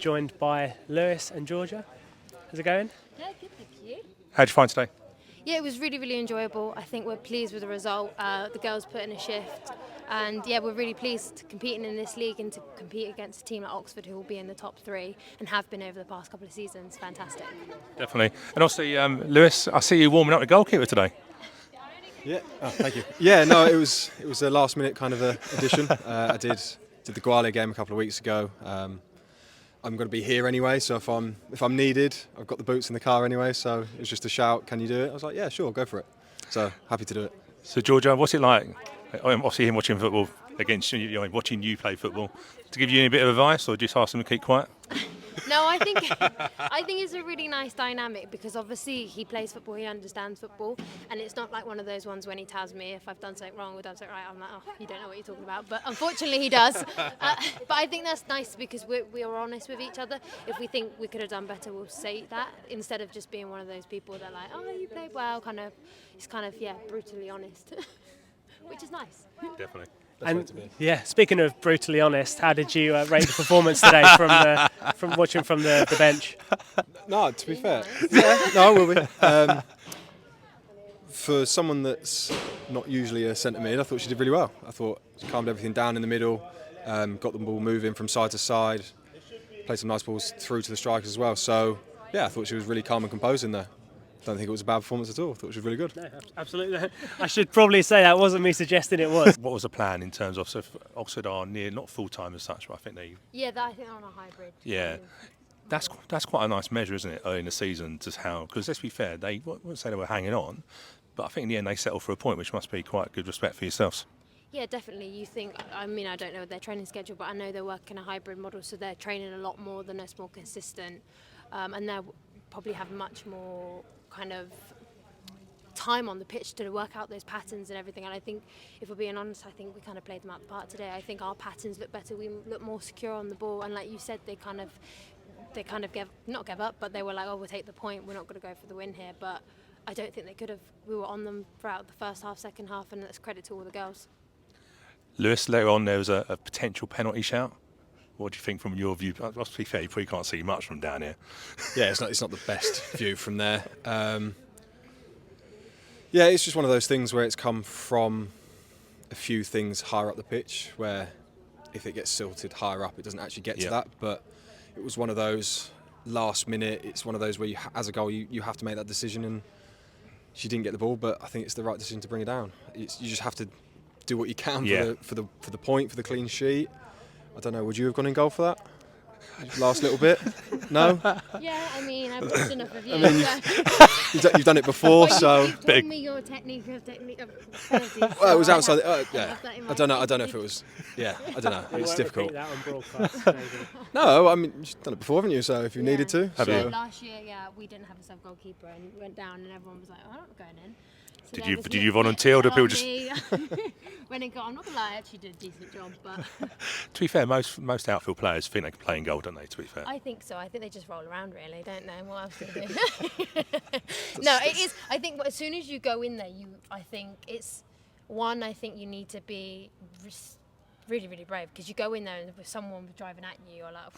Joined by Lewis and Georgia. How's it going? Yeah, good, thank you. How'd you find today? Yeah, it was really, really enjoyable. I think we're pleased with the result. The girls put in a shift. And yeah, we're really pleased competing in this league and to compete against a team like Oxford who will be in the top three and have been over the past couple of seasons. Fantastic. Definitely. And also, Lewis, I see you warming up the goalkeeper today. Yeah, thank you. Yeah, no, it was a last minute kind of addition. I did the Gwale game a couple of weeks ago. I'm going to be here anyway, so if I'm needed, I've got the boots in the car anyway. So it was just a shout, can you do it? I was like, yeah, sure, go for it. So happy to do it. So Georgia, what's it like? Obviously, him watching football against you, watching you play football. To give you any bit of advice, or just ask him to keep quiet? No, I think it's a really nice dynamic because obviously he plays football, he understands football, and it's not like one of those ones when he tells me if I've done something wrong or done something right, I'm like, oh, you don't know what you're talking about. But unfortunately he does. But I think that's nice because we are honest with each other. If we think we could have done better, we'll say that instead of just being one of those people that are like, oh, you played well, it's brutally honest, which is nice. Definitely. And yeah, speaking of brutally honest, how did you rate the performance today from watching from the bench? No, to be fair, yeah, no, I will be. For someone that's not usually a centre mid, I thought she did really well. I thought she calmed everything down in the middle, got the ball moving from side to side, played some nice balls through to the strikers as well. So yeah, I thought she was really calm and composed in there. Don't think it was a bad performance at all. I thought she was really good. No, absolutely. I should probably say that wasn't me suggesting it was. What was the plan in terms of, so Oxford are near, not full-time as such, but I think they... Yeah, I think they're on a hybrid. Yeah. That's quite a nice measure, isn't it, early in the season, just how... Because let's be fair, I wouldn't say they were hanging on, but I think in the end they settled for a point, which must be quite good respect for yourselves. Yeah, definitely. You think, I mean, I don't know their training schedule, but I know they work in a hybrid model, so they're training a lot more than us, more consistent, and they'll probably have much more kind of time on the pitch to work out those patterns and everything. And I think, if we're being honest, I think we kind of played them out the part today. I think our patterns look better. We look more secure on the ball, and like you said, they kind of not gave up, but they were like, oh, we'll take the point. We're not going to go for the win here. But I don't think they could have. We were on them throughout the first half, second half, and that's credit to all the girls. Lewis, later on there was a potential penalty shout. What do you think from your view? To be fair, you probably can't see much from down here. Yeah, it's not the best view from there. Yeah, it's just one of those things where it's come from a few things higher up the pitch, where if it gets silted higher up, it doesn't actually get to that. But it was one of those last minute. It's one of those where as a goal, you have to make that decision, and she didn't get the ball. But I think it's the right decision to bring it down. You just have to do what you can for the point, for the clean sheet. I don't know, would you have gone in goal for that? Last little bit? No? Yeah, I mean, I've watched enough of you. I mean, you've done it before, so... You've taught me your technique of penalties. Well, it was outside... yeah, I don't know if it was... Yeah, I don't know, it's difficult. That on broadcast, maybe. No, I mean, you've done it before, haven't you? So if you needed to. Have you? Last year, we didn't have a sub-goalkeeper and went down and everyone was like, oh, I'm not going in. So Did you volunteer, or did people just... When it got, I'm not going to lie, I actually did a decent job, but... To be fair, most outfield players think they can play in goal, don't they, to be fair? I think so. I think they just roll around, really, don't they? What else do they do? No, it is... I think as soon as you go in there, I think you need to be really, really brave, because you go in there and if someone driving at you, you're like...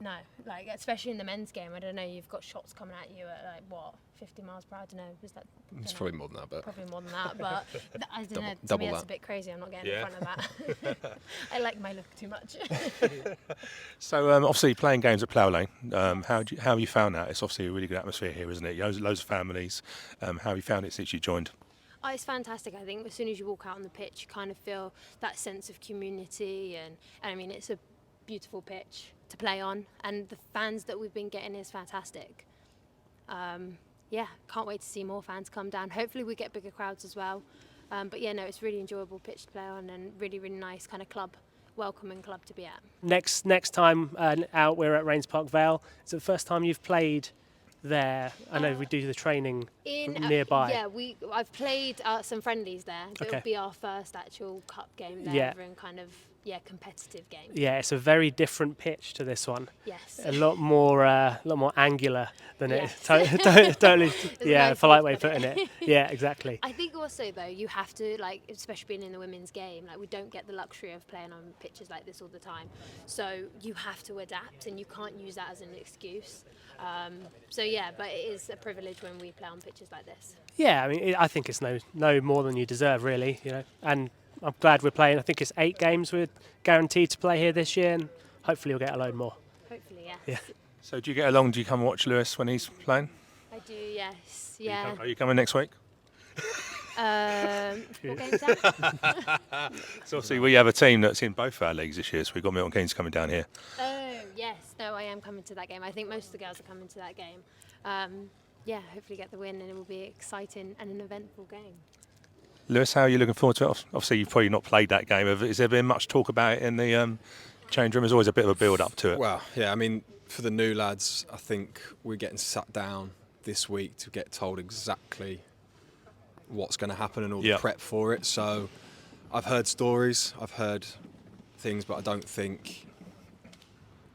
No, like especially in the men's game, I don't know. You've got shots coming at you at like what, 50 miles per hour? I don't know. Is that? It's probably more than that, but probably more than that. But I don't know. To double me, that's that. a bit crazy. I'm not getting in front of that. I like my look too much. So obviously playing games at Plough Lane, how have you found that? It's obviously a really good atmosphere here, isn't it? Loads of families. How have you found it since you joined? Oh, it's fantastic. I think as soon as you walk out on the pitch, you kind of feel that sense of community, and I mean, it's a beautiful pitch to play on, and the fans that we've been getting is fantastic. Can't wait to see more fans come down. Hopefully we get bigger crowds as well. But yeah, no, it's really enjoyable pitch to play on, and really, really nice kind of welcoming club to be at. Next time out, we're at Rains Park Vale. Is it the first time you've played there? I know we do the training nearby. I've played some friendlies there. But Okay. It'll be our first actual cup game there, Yeah. and kind of competitive game. Yeah, it's a very different pitch to this one. Yes. A lot more angular than Yes. it. Totally. There's no polite way of force putting on it. Yeah, exactly. I think also though you have to, like, especially being in the women's game, like we don't get the luxury of playing on pitches like this all the time. So you have to adapt, and you can't use that as an excuse. But it is a privilege when we play on pitches like this. Yeah, I mean, I think it's no more than you deserve, really. And I'm glad we're playing. I think it's 8 games we're guaranteed to play here this year, and hopefully we'll get a load more. Hopefully, yes. Yeah. So do you get along? Do you come and watch Lewis when he's playing? I do, yes. Yeah. Are you coming next week? What game's that? So obviously we have a team that's in both our leagues this year, so we've got Milton Keynes coming down here. Oh, yes. No, I am coming to that game. I think most of the girls are coming to that game. Hopefully get the win, and it will be exciting and an eventful game. Lewis, how are you looking forward to it? Obviously you've probably not played that game. Has there been much talk about it in the change room? There's always a bit of a build-up to it. Well, yeah, I mean, for the new lads, I think we're getting sat down this week to get told exactly what's going to happen and all the prep for it. So I've heard stories, I've heard things, but I don't think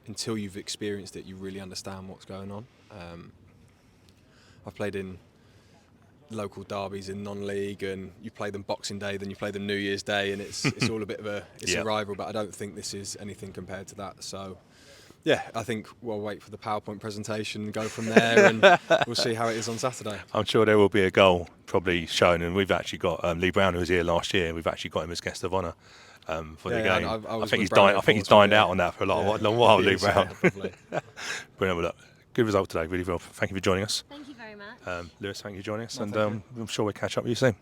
until you've experienced it, you really understand what's going on. I've played in local derbies in non-league, and you play them Boxing Day, then you play them New Year's Day, and it's all a bit of a rival, but I don't think this is anything compared to that. So yeah, I think we'll wait for the PowerPoint presentation and go from there, and we'll see how it is on Saturday. I'm sure there will be a goal probably shown, and we've actually got Lee Brown, who was here last year, and we've actually got him as guest of honour for the game. I think he's dined out on that for a long while, Lee Brown. Probably. Brilliant. Look, good result today, really well. Thank you for joining us. Thank you very much. Lewis, thank you for joining us, and I'm sure we'll catch up with you soon.